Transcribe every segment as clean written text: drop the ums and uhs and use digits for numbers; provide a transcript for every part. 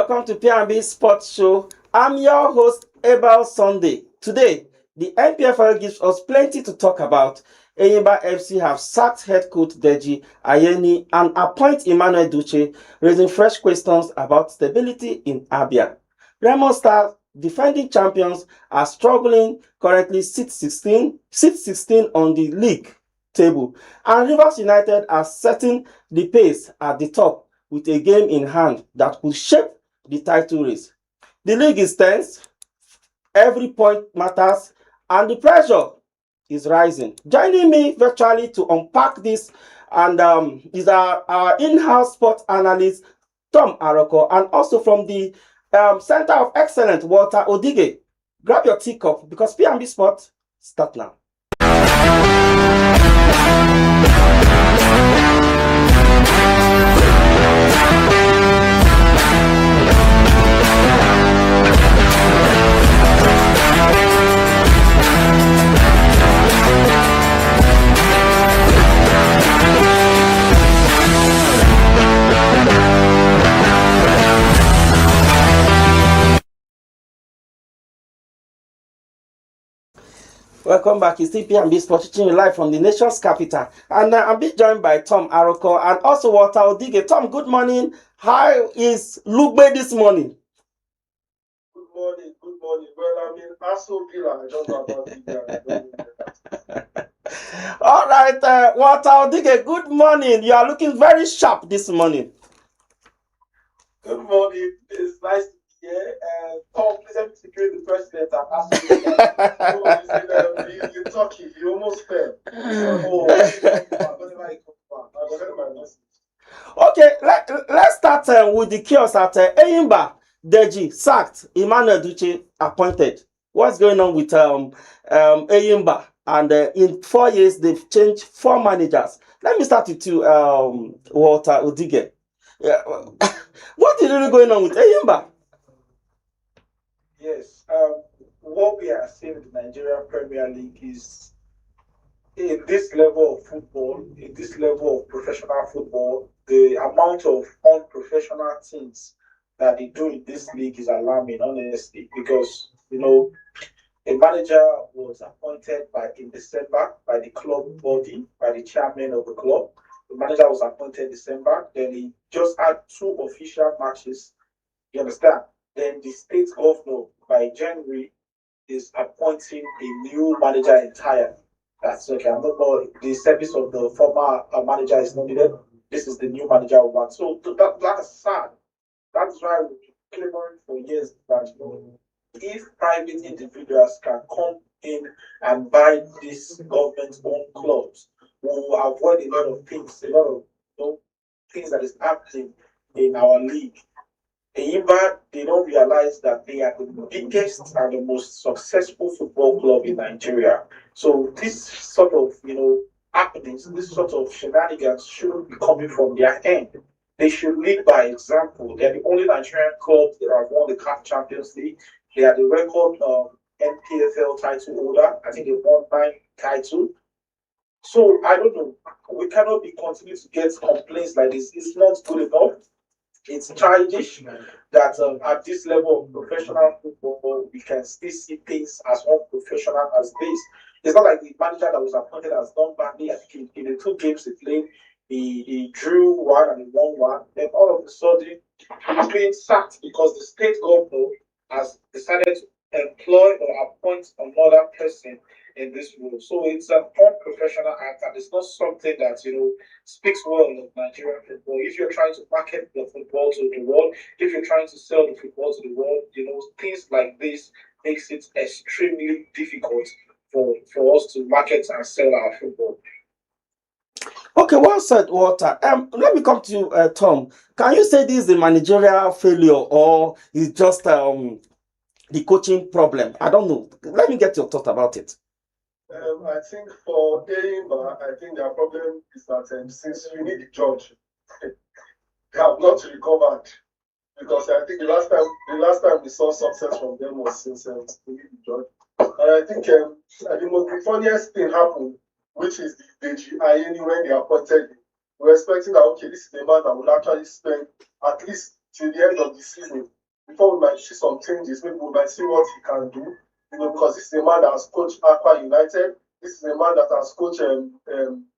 Welcome to P&B Sports Show. I'm your host, Abel Sunday. Today, the NPFL gives us plenty to talk about. Enyimba FC have sacked head coach Deji Ayeni and appoint Emmanuel Deutsch, raising fresh questions about stability in Abia. Remo Stars, defending champions, are struggling, currently sit 16 on the league table, and Rivers United are setting the pace at the top with a game in hand that could shape the title race. The league is tense, every point matters, and the pressure is rising. Joining me virtually to unpack this and is our in-house sports analyst, Tom Aroko, and also from the Center of Excellence, Walter Odige. Grab your teacup because P&B Sport start now. Welcome back. It's still P&B Sports teaching live from the nation's capital. And I'm being joined by Tom Aroko and also Walter Odige. Tom, good morning. How is Lugbe this morning? Good morning. Well, I'm in Aston Villa. I don't know about it. All right, Walter Odige, good morning. You are looking very sharp this morning. Good morning. It's nice to be here. Tom, please help me secure the president at Aston Villa. You talking, you almost fell. Okay, let's start with the chaos at Enyimba. Deji sacked, Emmanuel Deutsch appointed. What's going on with Enyimba? And in 4 years, they've changed 4 managers. Let me start with you, Walter Odige. What is really going on with Enyimba? Yes, what we are seeing in the Nigerian Premier League is in this level of football, in this level of professional football, the amount of unprofessional things that they do in this league is alarming, honestly, because, a manager was appointed in December by the club body, by the chairman of the club. The manager was appointed in December, then he just had 2 official matches, you understand? Then the state governor, by January, is appointing a new manager entirely. That's okay. I'm not more, the service of the former manager is not needed. This is the new manager we want. So that's sad. That's why we've been clamoring for years that if private individuals can come in and buy these government-owned clubs, we will avoid a lot of things, things that is happening in our league. Enyimba, they don't realize that they are the biggest and the most successful football club in Nigeria. So this sort of, happenings, this sort of shenanigans shouldn't be coming from their end. They should lead by example. They're the only Nigerian club that have won the CAF Champions League. They are the record NPFL title holder. I think they won 9 titles. So I don't know. We cannot be continuing to get complaints like this. It's not good enough. It's childish that at this level of professional football, we can still see things as unprofessional as this. It's not like the manager that was appointed has done badly. I think in the 2 games he played, he drew 1 and he won 1. Then all of a sudden, he's being sacked because the state governor has decided to employ or appoint another person in this role. So it's an unprofessional act, and it's not something that speaks well of Nigerian football. If you're trying to market the football to the world, if you're trying to sell the football to the world, things like this makes it extremely difficult for us to market and sell our football. Okay, well said, Walter. Let me come to you, Tom. Can you say this is a managerial failure or is just the coaching problem? I don't know. Let me get your thought about it. I think for Enyimba, I think their problem is that since we need the judge, they have not recovered. Because I think the last time we saw success from them was since we need the judge. And I think the funniest thing happened, which is the Deji Ayeni when they appointed him. We're expecting that, okay, this is the man that will actually spend at least till the end of the season before we might see some changes. Maybe we might see what he can do. Because this is a man that has coached Aqua United. This is a man that has coached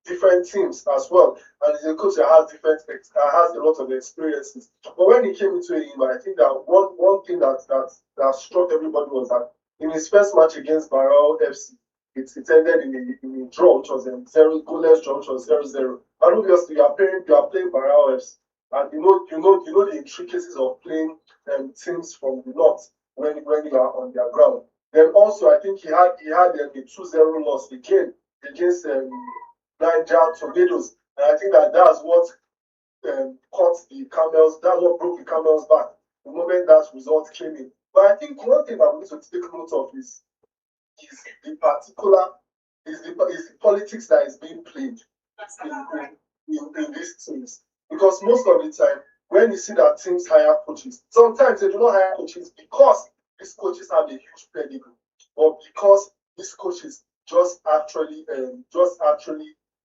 different teams as well, and he's a coach that has a lot of experiences. But when he came into Enyimba, I think that one thing that struck everybody was that in his first match against Barao FC, it ended in a draw, which was zero goalless draw, which was 0-0. And obviously, you are playing Barao FC, and you know the intricacies of playing teams from the north when you are on their ground. Then also, I think he had a 2-0 loss again against Niger Tornadoes, and I think that's what caught the Camels. That's what broke the Camels back the moment that result came in. But I think one thing that we need to take note of is the politics that is being played in these teams. Because most of the time, when you see that teams hire coaches, sometimes they do not hire coaches because these coaches have a huge pedigree, but because these coaches just actually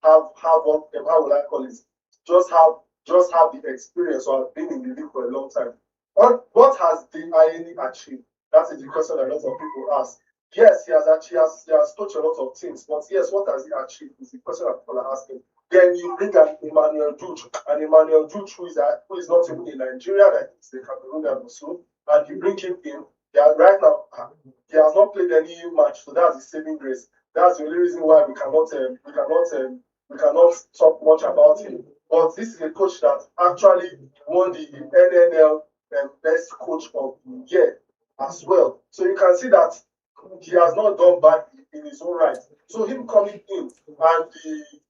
have what how would I call it? Just have the experience or have been in the league for a long time. What has Deji Ayeni achieved? That is the question that a lot of people ask. Yes, he has coached a lot of teams, but yes, what has he achieved is the question that people are asking. Then you bring an Emmanuel Deutsch, who is not even in Nigeria, that is a Cameroonian also, and you bring him in. Right now, he has not played any match, so that's the saving grace. That's the only reason why we cannot talk much about him. But this is a coach that actually won the NNL Best Coach of the Year as well. So you can see that he has not done bad in his own right. So him coming in and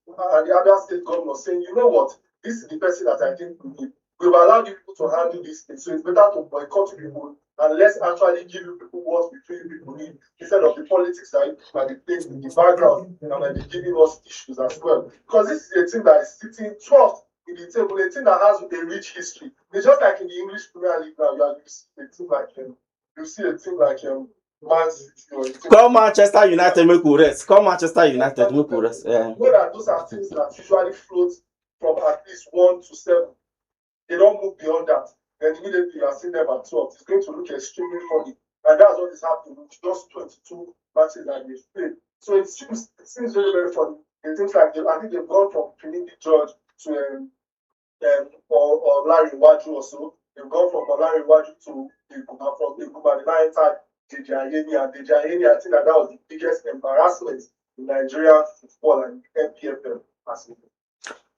the other state governor saying, you know what, this is the person that I think we need. We've allowed you people to handle this thing, so it's better to boycott people and let's actually give you people what we feel people need instead of the politics that might be playing in the background and might be giving us issues as well. Because this is a team that is sitting 12th in the table, a team that has a rich history. It's just like in the English Premier League now, you see a team like Man City. Come Manchester United, make we rest. Come Manchester United, make we rest. You know that those are teams that usually float from at least 1 to 7. They don't move beyond that. Then immediately you are seeing them at 12. It's going to look extremely funny. And that's what is happening with just 22 matches that they've played. So it seems very, very funny. It seems like I think they've gone from Trinity George to or Larry Waju also. They've gone from Larry Waju to from Iguma. They now entered Deji Ayeni, and Deji Ayeni, I think that was the biggest embarrassment in Nigerian football and MPFL.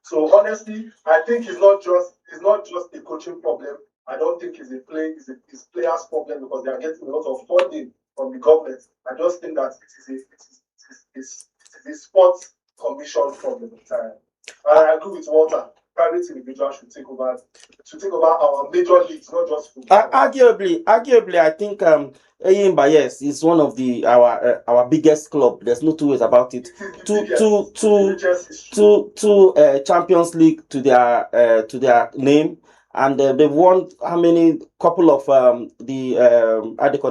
So honestly, I think it's not just a coaching problem. I don't think it's players' problem because they are getting a lot of funding from the government. I just think that it is a sports commission problem entirely. And I agree with Walter. Private individuals should take over our major leagues, not just football. Arguably, I think Enyimba, yes, is one of our biggest club. There's no two ways about it. Two Champions League to their name, and they've won how many? Couple of the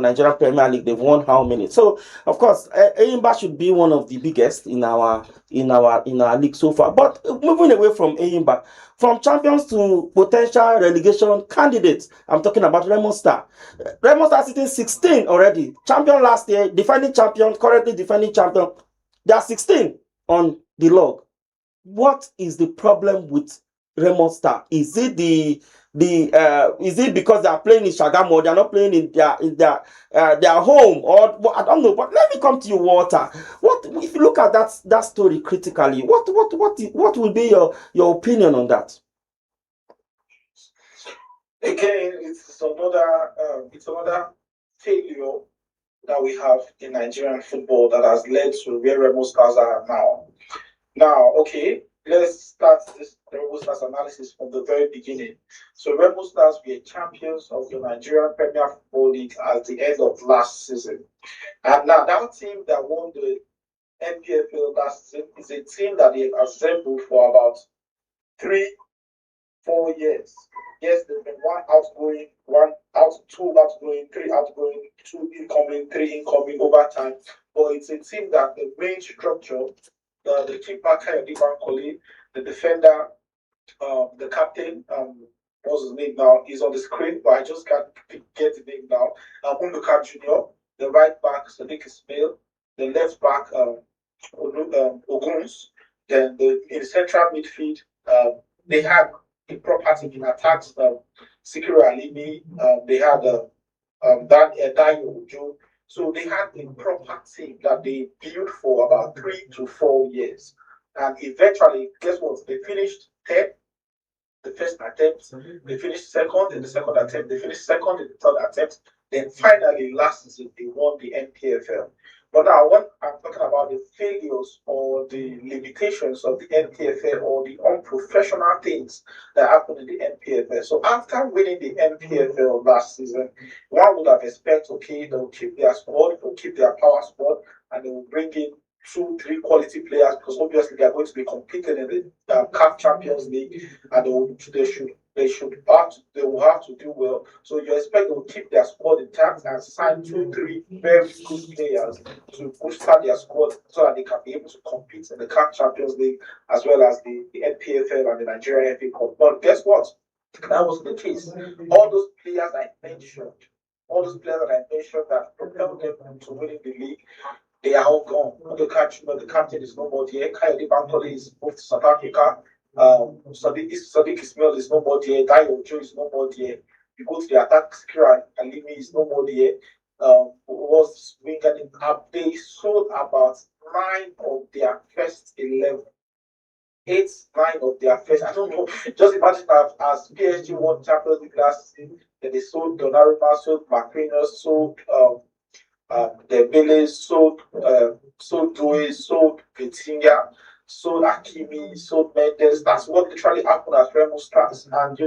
Nigerian Premier League. They've won how many? So of course, Enyimba should be one of the biggest in our league so far. But moving away from Enyimba, from champions to potential relegation candidates, I'm talking about Remo Star. Remo Star sitting 16 already. Champion last year, defending champion, currently defending champion. They are 16 on the log. What is the problem with Remo Star? Is it is it because they are playing in Shagamu or they are not playing in their home, or I don't know? But let me come to you, Walter. What if you look at that story critically? What will be your opinion on that? Again, it's another failure that we have in Nigerian football that has led to where Remo Stars are now. Now, okay, let's start this Remo Stars analysis from the very beginning. So Remo Stars were champions of the Nigerian Premier Football League at the end of last season. And now that team that won the NPFL last season is a team that they've assembled for about 3-4 years. Yes, there's been one outgoing, two outgoing, 3 outgoing, 2 incoming, 3 incoming over time. But it's a team that the main structure, the keeper, the defender, the captain, what's his name now? He's on the screen, but I just can't get the name now. Unduka Junior, the right back, Sadiq Ismail, the left back, Oguns, then in the central midfield, they had a proper team in attacks, Sikiru Alimi, they had Dayo Ojo. So they had a proper team that they built for about 3 to 4 years. And eventually, guess what? They finished 10th the first attempt, they finished second in the second attempt, they finished second in the third attempt. Then finally, last season, they won the NPFL. But now, when I'm talking about the failures or the limitations of the NPFL or the unprofessional things that happened in the NPFL. So after winning the NPFL last season, one would have expected, okay, they'll keep their squad, they'll keep their power squad, and they will bring in 2, 3 quality players because obviously they are going to be competing in the CAF Champions League, and they will have to do well. So you expect they will keep their squad intact and sign 2, 3 very good players to boost their squad so that they can be able to compete in the CAF Champions League as well as the NPFL and the Nigerian FA Cup. But guess what? That was the case. All those players I mentioned, that propelled them to winning the league, they are all gone. The captain is no more there. Kayode Bankole is moved to South Africa. Sadiq Ismail is no more there. Dayo Ojo is no more there. You go to the attack, Sikiru Alimi is no more there. Was winger in they sold about 9 of their first 11. 8, 9 of their first. I don't know. Just imagine that as PSG won Champions League last season, then they sold Donnarumma, sold Marquinhos, sold Dembele, sold Due, sold Vitinha, sold Hakimi, sold Mendes. That's what literally happened at Remo Stars. And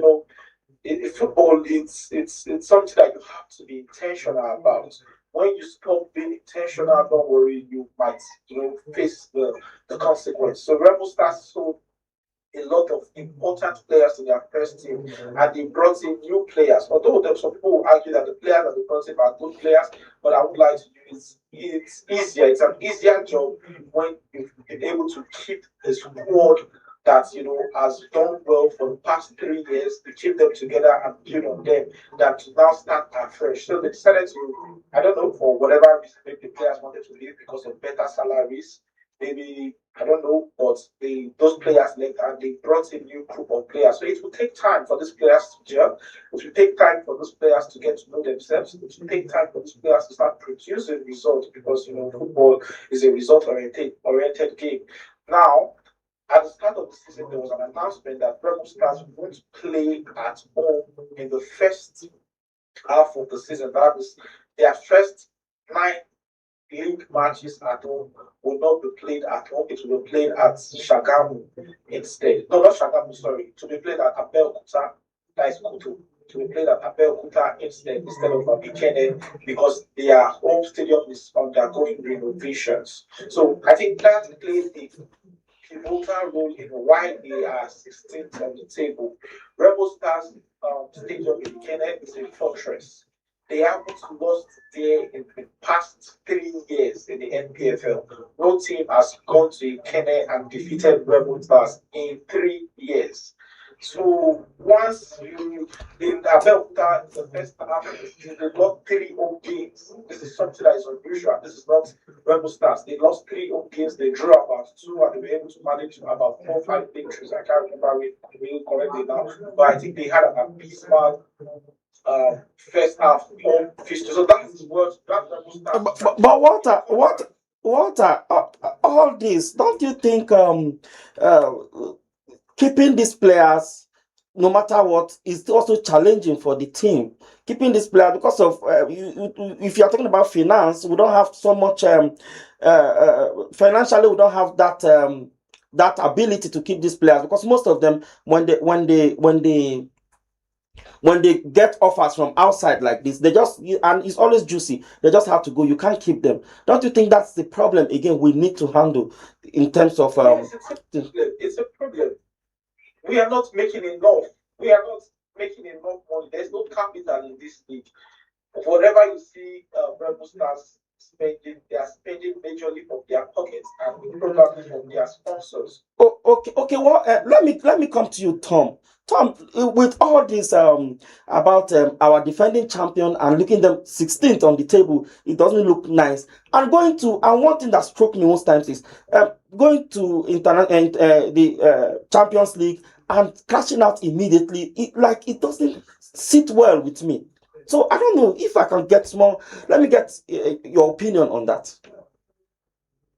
in football, it's something that you have to be intentional about. When you stop being intentional, don't worry, you might face the consequence. So Remo Stars sold a lot of important players to their first team, and they brought in new players. Although there some people will argue that the players that they brought in are good players, but I would like to use it's easier. It's an easier job when you've been able to keep a squad that has done well for the past 3 years, to keep them together and build on them, than to now start afresh. So they decided to, I don't know, for whatever reason, maybe the players wanted to leave because of better salaries. Maybe I don't know, but those players left and they brought a new group of players. So it will take time for these players to gel. It will take time for those players to get to know themselves. It will take time for those players to start producing results because football is a result-oriented game. Now, at the start of the season, there was an announcement that Remo Stars won't play at home in the first half of the season. That is their first 9 league matches at home will not be played at home. It will be played at Shagamu instead. No, not Shagamu, sorry. It will be played at Abeokuta, that is Kutu. It will be played at Abeokuta instead of Ikene because their home stadium is undergoing renovations. So I think that plays a pivotal role in why they are 16th on the table. Rebel Stars Stadium in Ikene is a fortress. They haven't lost there in the past 3 years in the NPFL. No team has gone to Ikene and defeated Rebel Stars in 3 years. So once you in Abeokuta, the first half, they lost 3 home games. This is something that is unusual. This is not Rebel Stars. They lost 3 home games. They drew about 2, and they were able to manage about 4 or 5 victories. I can't remember it really correctly now, but I think they had an abysmal first half home fixture. So that is what that Rebel Stars. But what are all this? Don't you think keeping these players, no matter what, is also challenging for the team? Keeping these players because of if you're talking about finance, we don't have so much financially. We don't have that ability to keep these players because most of them when they get offers from outside like this, they just, and it's always juicy, they just have to go. You can't keep them. Don't you think that's the problem again we need to handle in terms of yes, it's a problem. We are not making enough. We are not making enough money. There's no capital in this league. Whatever you see Rebel Stars spending, they are spending majorly from their pockets and probably from their sponsors. okay. Well, let me come to you, Tom. Tom, with all this about our defending champion and looking them 16th on the table, it doesn't look nice. And one thing that struck me most times is going to the Champions League and crashing out immediately. It doesn't sit well with me. So I don't know if I can get more. Let me get your opinion on that.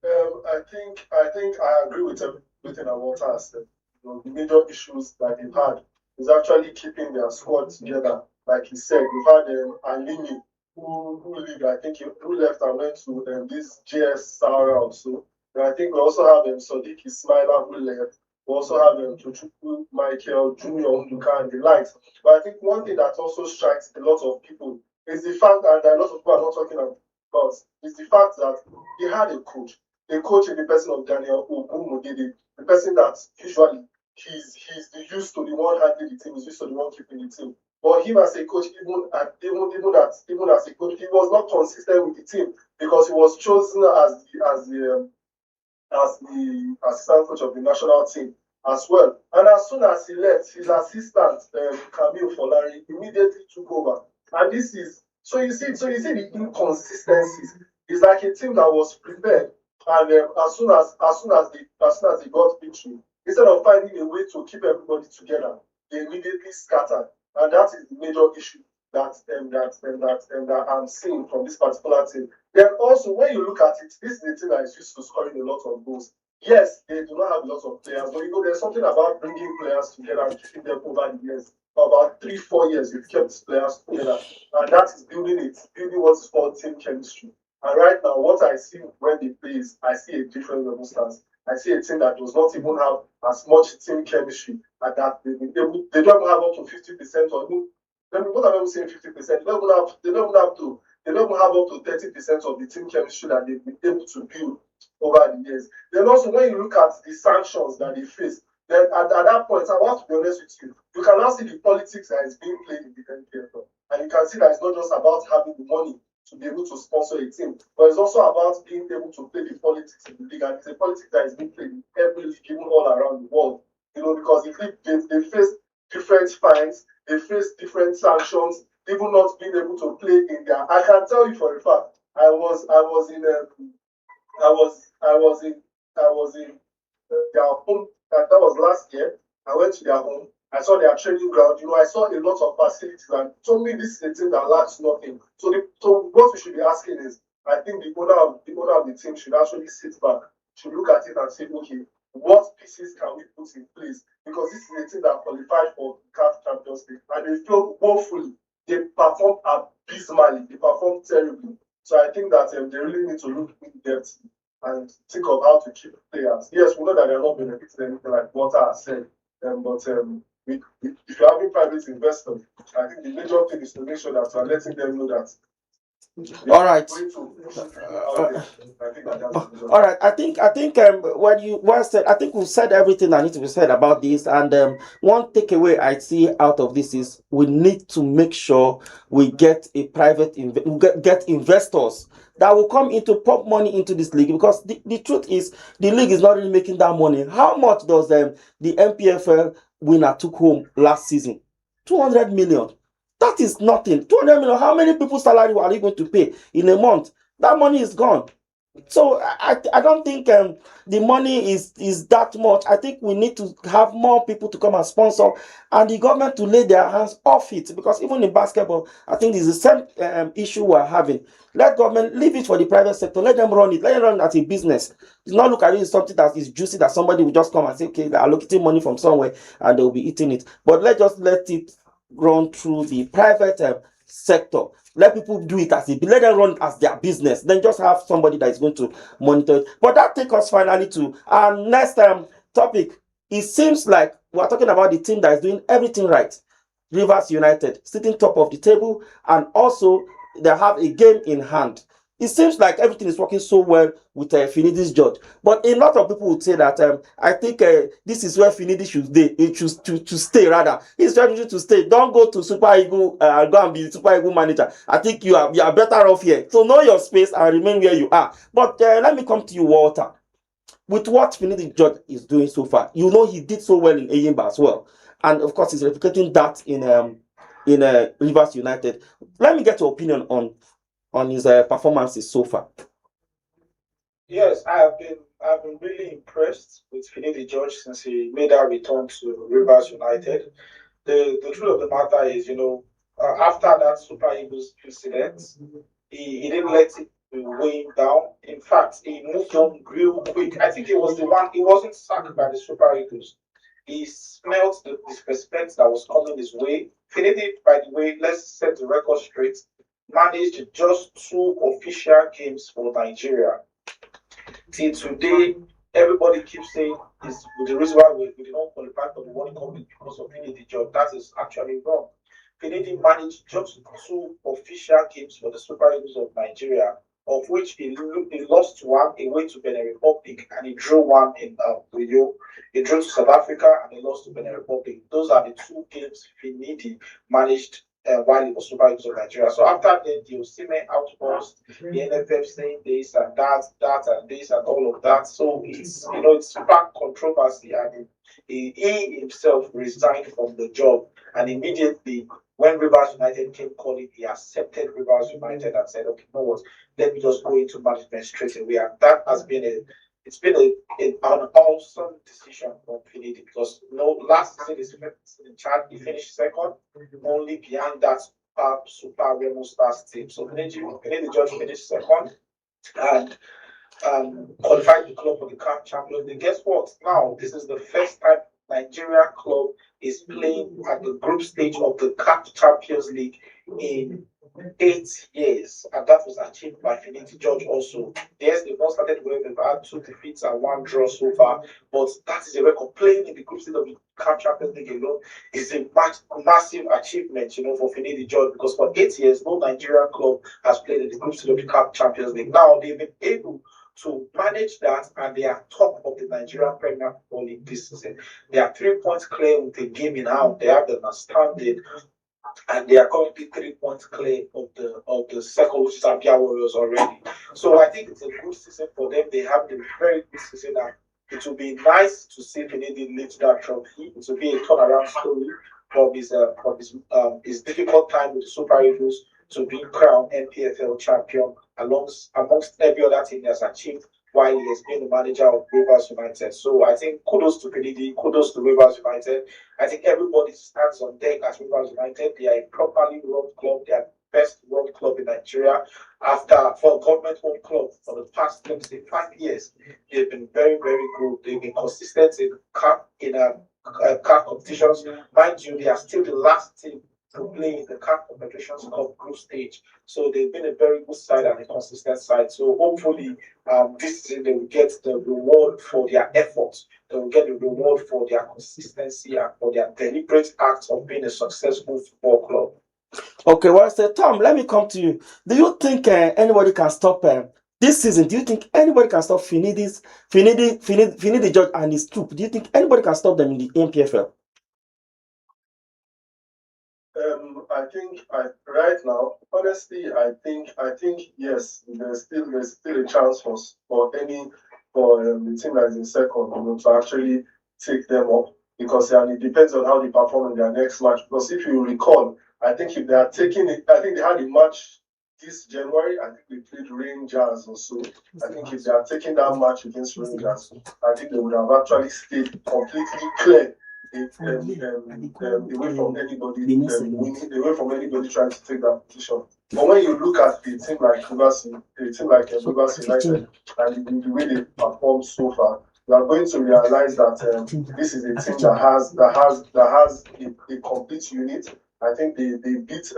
I think I agree with everything that Walter has said. The major issues that they've had is actually keeping their squad together. Like he said, we've had Ayeni who leave, I think who left and went to this JS Sahara also. And I think we also have Sadiq Ismaila who left. We also have Tochukwu Michael Junior Nduka and the likes. But I think one thing that also strikes a lot of people is the fact that a lot of people are not talking about is the fact that they had a coach in the person of Daniel Ogumodede, the person that usually he's used to the one handling the team, he's used to the one keeping the team. But him as a coach, even as a coach, he was not consistent with the team because he was chosen as the assistant coach of the national team as well. And as soon as he left, his assistant Camille Folari immediately took over. And this is so you see the inconsistencies. It's like a team that was prepared, and as soon as they got victory, instead of finding a way to keep everybody together, they immediately scattered, and that is the major issue that I'm seeing from this particular team. Then also, when you look at it, this is the team that is used to scoring a lot of goals. Yes, they do not have a lot of players, but there's something about bringing players together and keeping them over the years. For about 3-4 years, you've kept players together, and that is building what is called team chemistry. And right now, what I see when they play is I see a different level stance. I see a team that does not even have as much team chemistry, and that they don't have up to 50% or no. What am I saying 50%? They don't even have up to 30% of the team chemistry that they've been able to build over the years. Then also when you look at the sanctions that they face, then at that point, I want to be honest with you, you can now see the politics that is being played in the NPFL. And you can see that it's not just about having the money to be able to sponsor a team, but it's also about being able to play the politics in the league. And it's a politics that is being played in every league, even all around the world. Because they face different fines, they face different sanctions, even not being able to play in their. I can tell you for a fact, I was in their home. That was last year. I went to their home. I saw their training ground. I saw a lot of facilities, and told me this is a team that lacks nothing. So what we should be asking is, I think the owner of the team should actually sit back, should look at it and say, okay, what pieces can we put in place? Because this is a team that qualified for CAF Champions League, and they failed woefully. They performed abysmally. They performed terribly. So I think that they really need to look in depth and think of how to keep players. Yes, we know that they're not benefiting anything like Walter has said, but if you're having private investors, I think the major thing is to make sure that you're letting them know that. All right. All right. I think when you said, I think we've said everything that needs to be said about this. And one takeaway I see out of this is we need to make sure we get a get investors that will come into pump money into this league, because the truth is the league is not really making that money. How much does the MPFL winner took home last season? 200 million. That is nothing. 200 million. How many people's salary are you going to pay in a month? That money is gone. So I don't think the money is that much. I think we need to have more people to come and sponsor, and the government to lay their hands off it, because even in basketball, I think it's the same issue we're having. Let government leave it for the private sector. Let them run it. Let them run it as a business. Do not look at it as something that is juicy that somebody will just come and say, okay, they're allocating money from somewhere and they'll be eating it. But let it run through the private sector. Let people do it let them run it as their business. Then just have somebody that is going to monitor it. But that takes us finally to our next topic. It seems like we're talking about the team that is doing everything right. Rivers United, sitting top of the table, and also they have a game in hand. It seems like everything is working so well with Finidis George. But a lot of people would say that I think this is where Finidi should stay rather. He's trying to stay. Don't go to Super Eagle go and be Super Eagle manager. I think you are better off here. So know your space and remain where you are. But let me come to you, Walter. With what Finidi George is doing so far, he did so well in Enyimba as well. and of course, he's replicating that in Rivers United. Let me get your opinion on his performances so far. Yes, I've been really impressed with Finidi George since he made that return to Rivers United. The truth of the matter is, after that Super Eagles incident, he didn't let it weigh him down. In fact, he moved on real quick. I think he was the one. He wasn't sacked by the Super Eagles. He smelt the disrespect that was coming his way. Finidi, by the way, let's set the record straight, managed just 2 official games for Nigeria. Till today, everybody keeps saying is the reason why we did not qualify for the World Cup is because of Finidi George. That is actually wrong. Finidi managed just 2 official games for the Super Eagles of Nigeria, of which he lost one away to Benin Republic and he drew one in Rio. He drew to South Africa and he lost to Benin Republic. Those are the 2 games Finidi managed while he was Super Eagles of Nigeria. So after the Osimhen outburst, the NFF saying this and that and this and all of that. So it's sparked controversy, and he himself resigned from the job, and immediately when Rivers United came calling, he accepted Rivers United and said, "Okay, you know what? Let me just go into management straight away." And that has been an awesome decision from Finidi, because last season in Chad he finished second, only behind that Super Remo Stars team. So Finidi George finished second and qualified the club for the CAF Champions League. Guess what? Now this is the first time Nigeria club is playing at the group stage of the CAF Champions League in 8 years, and that was achieved by Finidi George also. Yes, they've not started well, they've had 2 defeats and 1 draw so far, but that is a record. Playing in the group stage of the CAF Champions League alone is a massive achievement, for Finidi George, because for 8 years, no Nigerian club has played in the group stage of the CAF Champions League. Now they've been able to manage that, and they are top of the Nigerian Premier Football League this season. They are 3 points clear with a game in hand. They have the standing, and they are currently 3 points clear of the second, which is Abia Warriors already. So I think it's a good season for them. They have a very good season, and it will be nice to see Finidi lift that trophy. It will be a turnaround story from his difficult time with the Super Eagles to be crowned NPFL champion amongst every other thing he has achieved while he has been the manager of Rivers United. So I think kudos to Finidi, kudos to Rivers United. I think everybody stands on deck at Rivers United. They are a properly run club. They are the best run club in Nigeria. For a government-owned club for the past, let me say, 5 years, they've been very, very good. They've been consistent in CAF competitions. Mind you, they are still the last team to play in the CAF Confederations Cup group stage. So they've been a very good side and a consistent side. So hopefully this season they will get the reward for their efforts. They will get the reward for their consistency and for their deliberate act of being a successful football club. Okay, well, so Tom, let me come to you. Do you think anybody can stop this season? Do you think anybody can stop Finidi George and his troop? Do you think anybody can stop them in the NPFL? I think right now, honestly, I think yes, there's still a chance for the team that is in second, to actually take them up, because it depends on how they perform in their next match. Because if you recall, I think if they are taking it, I think they had a match this January. I think they played Rangers or so. I think if they are taking that match against Rangers, I think they would have actually stayed completely clear away from anybody away from anybody trying to take that position. But when you look at a team like Rivers United and the way they performed so far, you are going to realize that this is a team that has a complete unit. I think they beat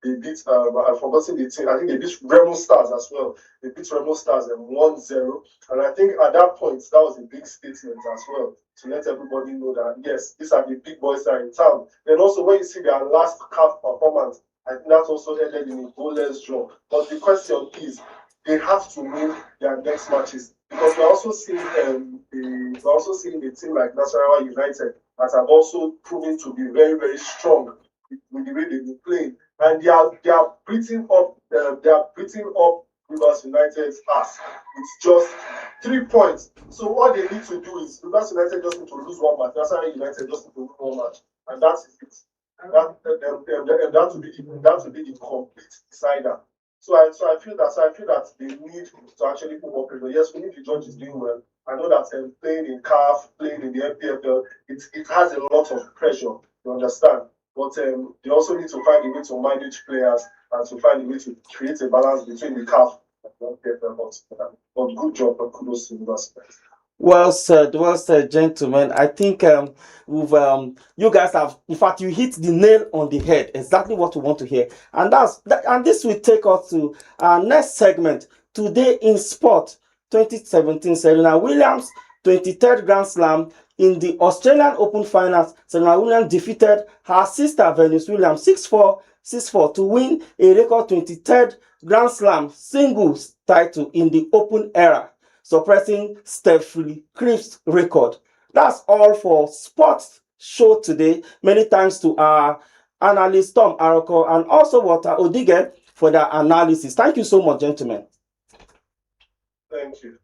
I've forgotten the team. I think they beat Remo Stars as well. They beat Remo Stars 1-0. And I think at that point, that was a big statement as well, to let everybody know that, yes, these are the big boys that are in town. Then also, when you see their last CAF performance, I think that also ended in a goalless draw. But the question is, they have to win their next matches, because we're also seeing a team like Nasarawa United that have also proven to be very, very strong with the way they've been playing, and they are beating up Rivers United has. It's just 3 points. So what they need to do is Rivers United just need to lose one match. National United just need to win one match, and that's it. That will be the complete decider. So I feel that they need to actually put more pressure. Yes, we need the George is doing well. I know that playing in CAF, playing in the MPFL, it has a lot of pressure. You understand? But they also need to find a way to manage players and to find a way to create a balance between the CAF and the MPFL. But good job, but kudos to University. Well said, gentlemen. I think we've you guys have, in fact, you hit the nail on the head. Exactly what we want to hear, and and this will take us to our next segment. Today in sport, 2017, Serena Williams 23rd Grand Slam. In the Australian Open Finals, Serena Williams defeated her sister Venus Williams 6-4, 6-4 to win a record 23rd Grand Slam singles title in the Open era, suppressing Stephanie Cribb's record. That's all for Sports Show today. Many thanks to our analyst Tom Aroko and also Walter Odige for their analysis. Thank you so much, gentlemen. Thank you.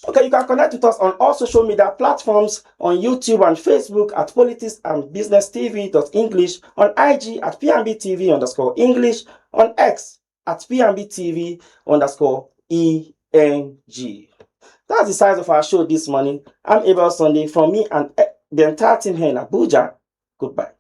Okay, you can connect with us on all social media platforms, on YouTube and Facebook at Politics&BusinessTV.English, on IG at P&B TV_English, on X at P&B TV_ENG. That's the size of our show this morning. I'm Abel Sunday. From me and the entire team here in Abuja, goodbye.